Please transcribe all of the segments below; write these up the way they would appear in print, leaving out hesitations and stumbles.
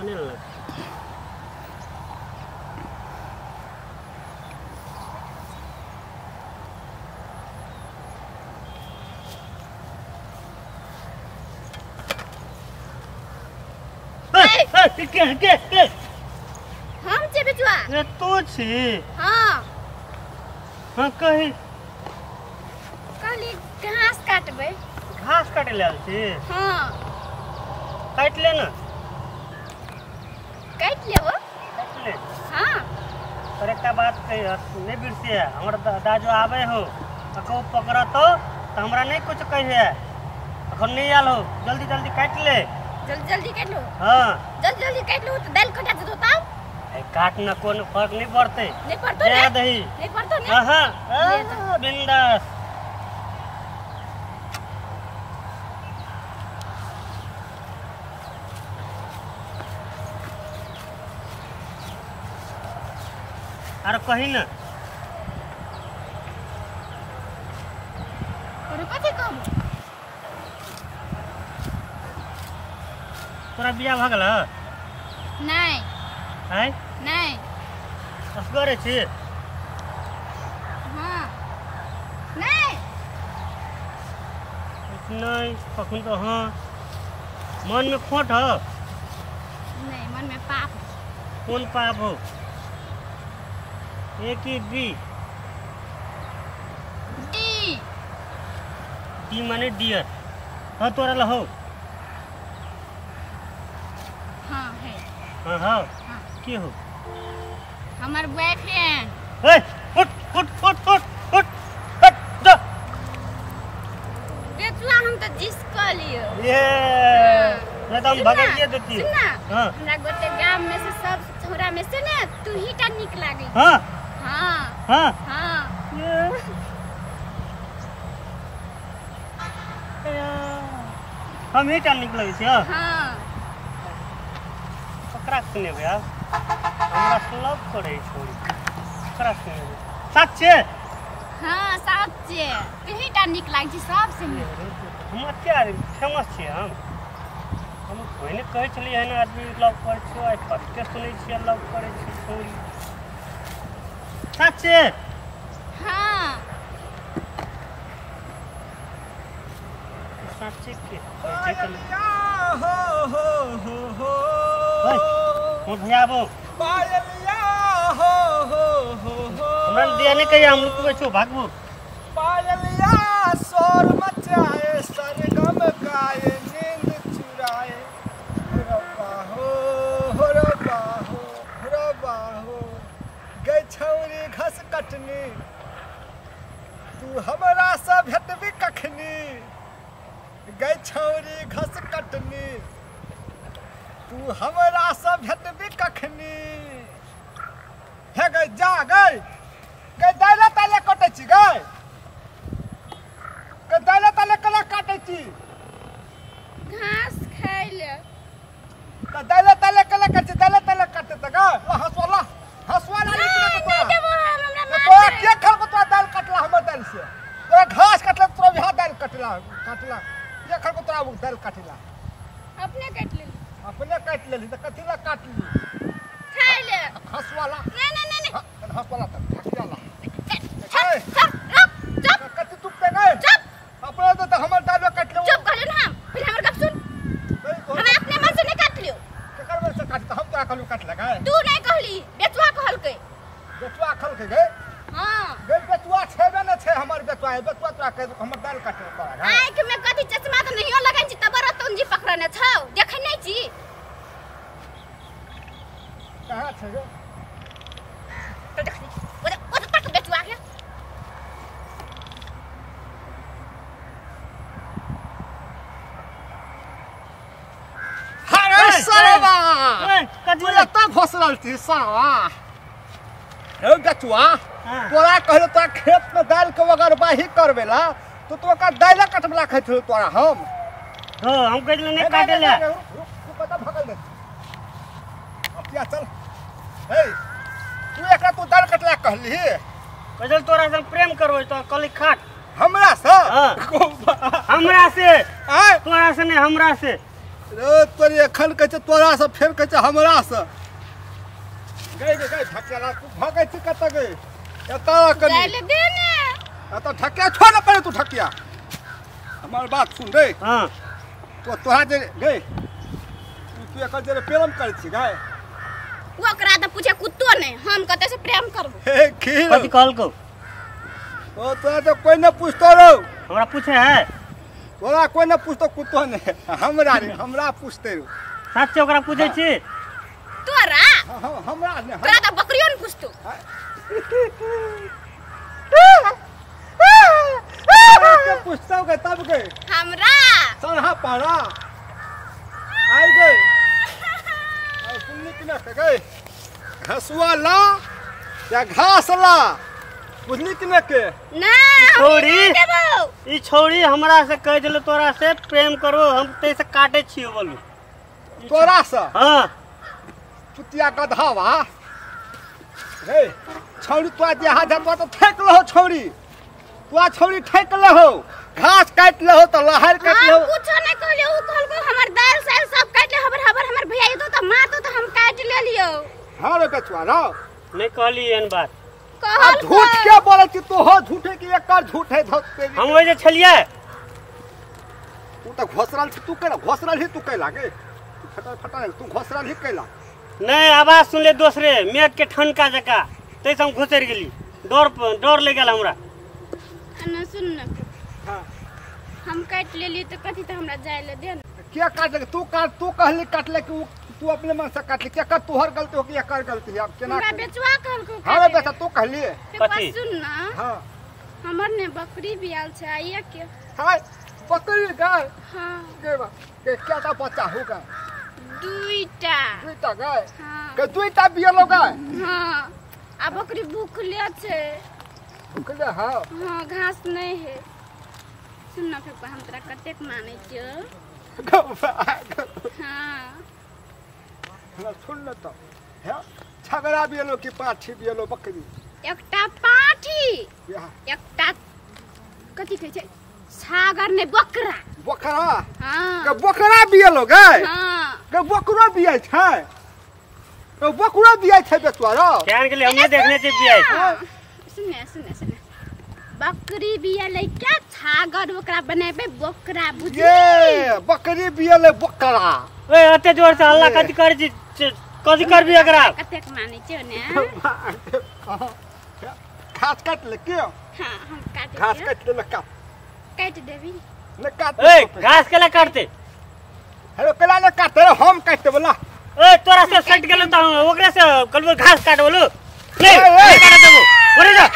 माने लग के हम छे बेचुआ ये तू छी हां हां कही कहली घास काटबे घास काटे लेल छी हां काट ले ना काट ले हो काट ले हां पर एक बात कही नहीं बिरसे हमर दाजो आवे हो कहो पकड़ तो हमरा नहीं कुछ कहे अखन नहीं आल हो जल्दी जल्दी काट ले जल्दी जल्दी काट लो हां जल्दी जल्दी काट लो तो दाल कटा दे तो काटना कोई फर्क नहीं पड़ते नहीं पड़तो दे दही नहीं पड़तो नहीं हां बिंदास अरे कहीं ना और कथि कहब तोरा बियाह भ गेल नहीं है नहीं असगरे छी हां नहीं नहीं कखन तो हाँ मन में खोट हो नहीं मन में पाप कौन पाप हो एक ही बी डी डी माने डियर हाँ तोरा ला हो हां है हाँ हाँ हां की हो हमार बॉयफ्रेंड ए उठ उठ उठ उठ उठ हट जा बेचुआ हम तो जिस कर लियो ये मैं तो हम भगा दिए देती सुनना हाँ हमरा गोटे गांव में से सब छोरा में से ना तू ही टा निक लागे हाँ हां हाँ हां हम ही टाल निकल छी हाँ हां ककरा सुने भैया हमरा सुलभ करे छोड़ी ककरा सुने सच छे हां सच्चे तू ही टा निक लागे छी सब से हम क्या फेमस छे हम कोई ने कहे चली है ना आदमी लव कर छो आई पक्के सुनै छी लव करे छी छोड़ी सच छे हां सच के हो हो हो ओ भैया बो पायलिया हो हमरा दिया ने कहिया हम रुकबे छो भागबो पायलिया शोर मचाए सरगम गाए नींद चुराए रब्बा हो गई छौरी घस कटनी तू हमरा से भेटबी कखनी गई छौरी घस कटनी तू हमरा से भेटबी कखनी हे गई जा गई दाइले ताले कटे छी गई दाइले ताले कला काटे छी घास खाइ ले दाइले ताले कला काटे छी दाइले ताले काटे त गई हसवाला नहीं देबो हमरा तो मार के खल को तोरा दाल कटला हमर दाल से तोरा घास कटला तोरा बिहा दाल कटला ये खल को तोरा दाल कटला अपने काट ले अपने काट लेली त कथिला काट ली खाइ ले हसवाला नहीं हसवाला त ढकियाला चुप कथि चुप पे गए चुप अपने तो हमर दाल कट ले चुप कर ले ना फिर हमर गप सुन हम अपने मन से नहीं काट लियो केकर में से काट हम तोरा कहलू काट लगा तू नहीं कहली बेचुआ कहलकै बेटुआ खल के गए हां गए बेटुआ छेबे न छे हमर बेटुआ तोरा कह हमर दाल काटे तोरा आँख में कथी चश्मा तो नहीं लगाई छी तबर तुंजी पकड़ने छौ देखै नहीं छी कहां छे गे तो देख वो तो तक बेचुआ के अरे सरवा कथी तू त फसलल छी सावा हे बेटुआ हां तोरा कहलो तोरा खेत में दाल के वगर बाही करबेला तो का दाल कटबला खाइ छौ तोरा हम हां हम कहले नहीं काटे ले तू पता भगल दे अब क्या चल हे तू एकरा तू दाल कटला कहली कहल तोरा से प्रेम करबो तो कली खाट हमरा से हां हमरा से आय तोरा से नहीं हमरा से रे तोरी एखन कहै छै तोरा से फेर कहै छै हमरा से गई ठकेला तू भगै छी कत गई एता कनी जाय ले दे ने एता ठकिया छोड़ न पड़े तू ठकिया हमार बात सुन रे हां तो तोहा जे गई तू एकर जे प्रेम करै छी गई वो ओकरा त पूछे कुत्तो ने हम कते से प्रेम करबो हे की कथी कहलको ओ तोरा तो कोई न पूछतो रो हमरा पूछे है तोरा कोई न पूछतो कुत्तो ने हमरा पूछते रो सच्चे ओकरा पूछे छी तोरा हमरा ने तोरा त बकरियो ने पूछतो के पूछता के तब गए हमरा सरहा पारा आई गए आई सुननी कि ना गए घसुआ ला या घास ला बुझली कि ना के ना छोड़ी देबो ई छोड़ी हमरा से कह देलो तोरा से प्रेम करो हम ते से काटे छियो बोलू तोरा से हां चुतिया गधावा हे छौड़ी तो जे हाथ जब तो ठेक लो छौड़ी तू छौड़ी ठेक ले हो घास काट ले हो तो लहर काट ले हो कुछ नहीं कहले उ कहलको हमर दाल साल सब काट ले हमर भैया ये तो मार तो हम काट ले लियो हां रे कछुआ रो नहीं कहली एन बात कहल झूठ के बोले छी तू हो झूठे की एकर झूठ है धत तेरी हम वही जे छलिए तू तो घोसरल छी तू के घोसरल ही तू के लागे फटा तू घोसरल ही कैला नहीं आवाज सुन ले दूसरे मेघ के ठनका जका तैसे हम घुसर गेली डर ले गेल हमरा न सुन न हां हम काट ले लिए तो कथी तो हमरा जाय ले दे क्या काट ले तू कहली काट ले कि तू अपने मन से काट ले क्या कर तोहर गलती हो कि एकर गलती है अब केना हमरा बेचवा कहलको हां बेटा तू कहली कथी? सुन ना हां हमर ने बकरी बियाल छै आइए के हां बकरी गाय हां के क्या ता बच्चा होगा दुईटा गाय हां के दुईटा बियलो गाय हां आ बकरी भूखले छै भूखले हां हां घास नहीं है सुन ना फेक हम तोरा कतेक मानै छियो हां सुन ल तो है छगड़ा बियलो कि पाठी बियलो बकरी एकटा पाठी या एकटा कथी कहै छै सागर ने बकरा बकरा हां के बकरा बियलो गाय हां के बकरा बियाय छै के बकरा बियाय छै बेचवा रो क्या के लिए हमने देखने से भी आई सुन बकरी बिया ले क्या छागर ओकरा बनेबे बकरा बुझी ये बकरी बियले बकरा ओए अते जोर से हल्ला कथी कर छी कथी करबी एकरा कतेक मानै छियो ने घास काट ले के हां हम काट घास काट ले काट देबी ले काट ए घास केला काटते हेलो केला ने काटे हम काट देबला ए तोरा से सट गेलो त ओकरा से कलबो घास काट बोलो ले ए, काट देबो बोले जा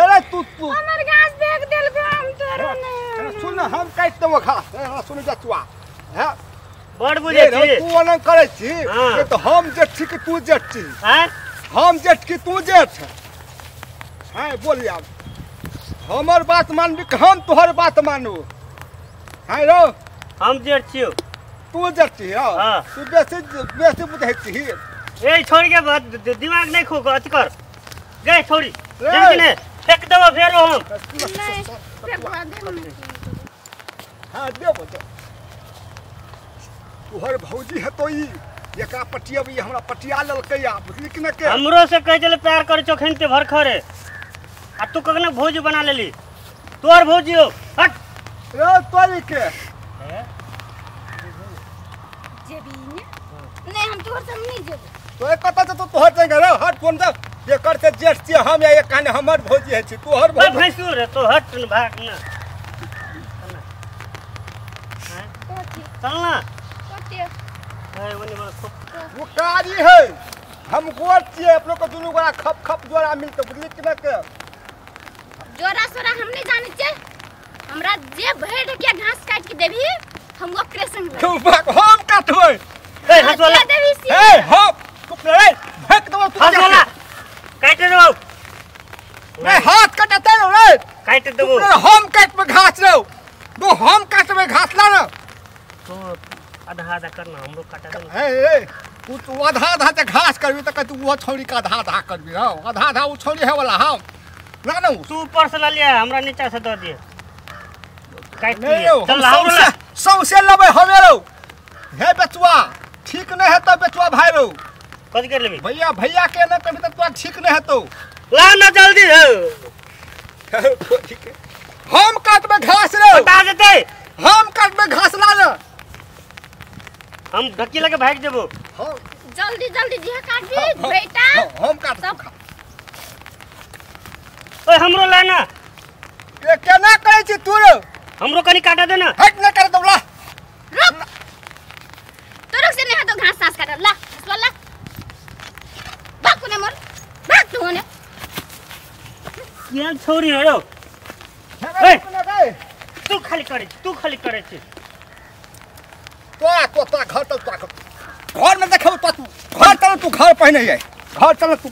अरे तू हमर घास देख देल बे हम तोरो ने सुन हम काट देबो घास सुन जा तू है बड़ बुझे छी तू ओना करे छी हाँ। ये तो हम जेठ छी कि तू जेठ छी हैं हम जेठ की तू जेठ है बोल यार हमर बात मानबी कि हम तोहर बात मानू है रो हम जेठ छियो तू जेठ छी हाँ। तू बेसी बुझै छी ए छोड़ के बात दिमाग नहीं खो अति कर गए छोड़ी ए। जल्दी ने फेंक देबो फेरो हम नहीं फेक दे हाँ देबो तो तोहर भौजी है तो ई एकरा पटियाबी हमरा पटिया ललकै या बुझली कि न के हमरो से कह चले प्यार करे चोखन ते भर खरे आ तू कखने भौजी बना लेली तोर भौजी हो हट रे तोरी के जेबी ने नहीं हम तोर संग नहीं जेबो तो एक कत तो तोहर संग रे हट फोन दे एकर से जेठ छी हम या एक काने हमर भौजी है छी तोहर ओए भौजी भैंसुर है तो हट न भाग ना कथी चल ना कथी ए वनी बस वो कारी है हम गोर छी अपने को दुनु गोरा खप खप जोरा मिलते बुझली कि न के जोरा सोरा हम नहीं जाने छे हमरा जे भेड़ के घास काट के देबी हम ओकरे संग तू भाग हम काटबै ए हंसवाला देबी सी ए हम तू रे फेंक दो तू हंसवाला काट दो ए हाथ कटते रे काट देबो हम काटबै घास रे दो हम काटबै घास ला ना तो आधा आधा करना हमरो काटा दे ए तू आधा आधा ते घास करबी त तू वो छोड़ी का आधा आधा करबी रो आधा आधा वो छोड़ी है वाला हम ना ना तू ऊपर से ला लिया हमरा नीचा से दे दिए काट नहीं दिए रो चल लाओ ना सौसे लेबै हमे रो हे बेचुआ ठीक नहीं है तो बेचुआ भाई रो कथी कर लेबी भैया भैया के ना कभी तक तो ठीक नहीं है तो ला ना जल्दी हो हम काट में घास रे बता देते हम काट में घास ला ना हम ढक्की लगे भाग देबो हम जल्दी जल्दी जी काट दी बेटा हम काट सब ओए हमरो ला ना ये केना कहै छी तू रे हमरो कनी काटा दे ना हट न कर दौला रुक तो रुक से नहीं है तो घास सास काट ला ला भाग कोने मोर भाग तू ने क्या छोरी हो रो ए तू खाली करे छी तो घर में देखो तू घर चल तू घर पहने है घर चल तू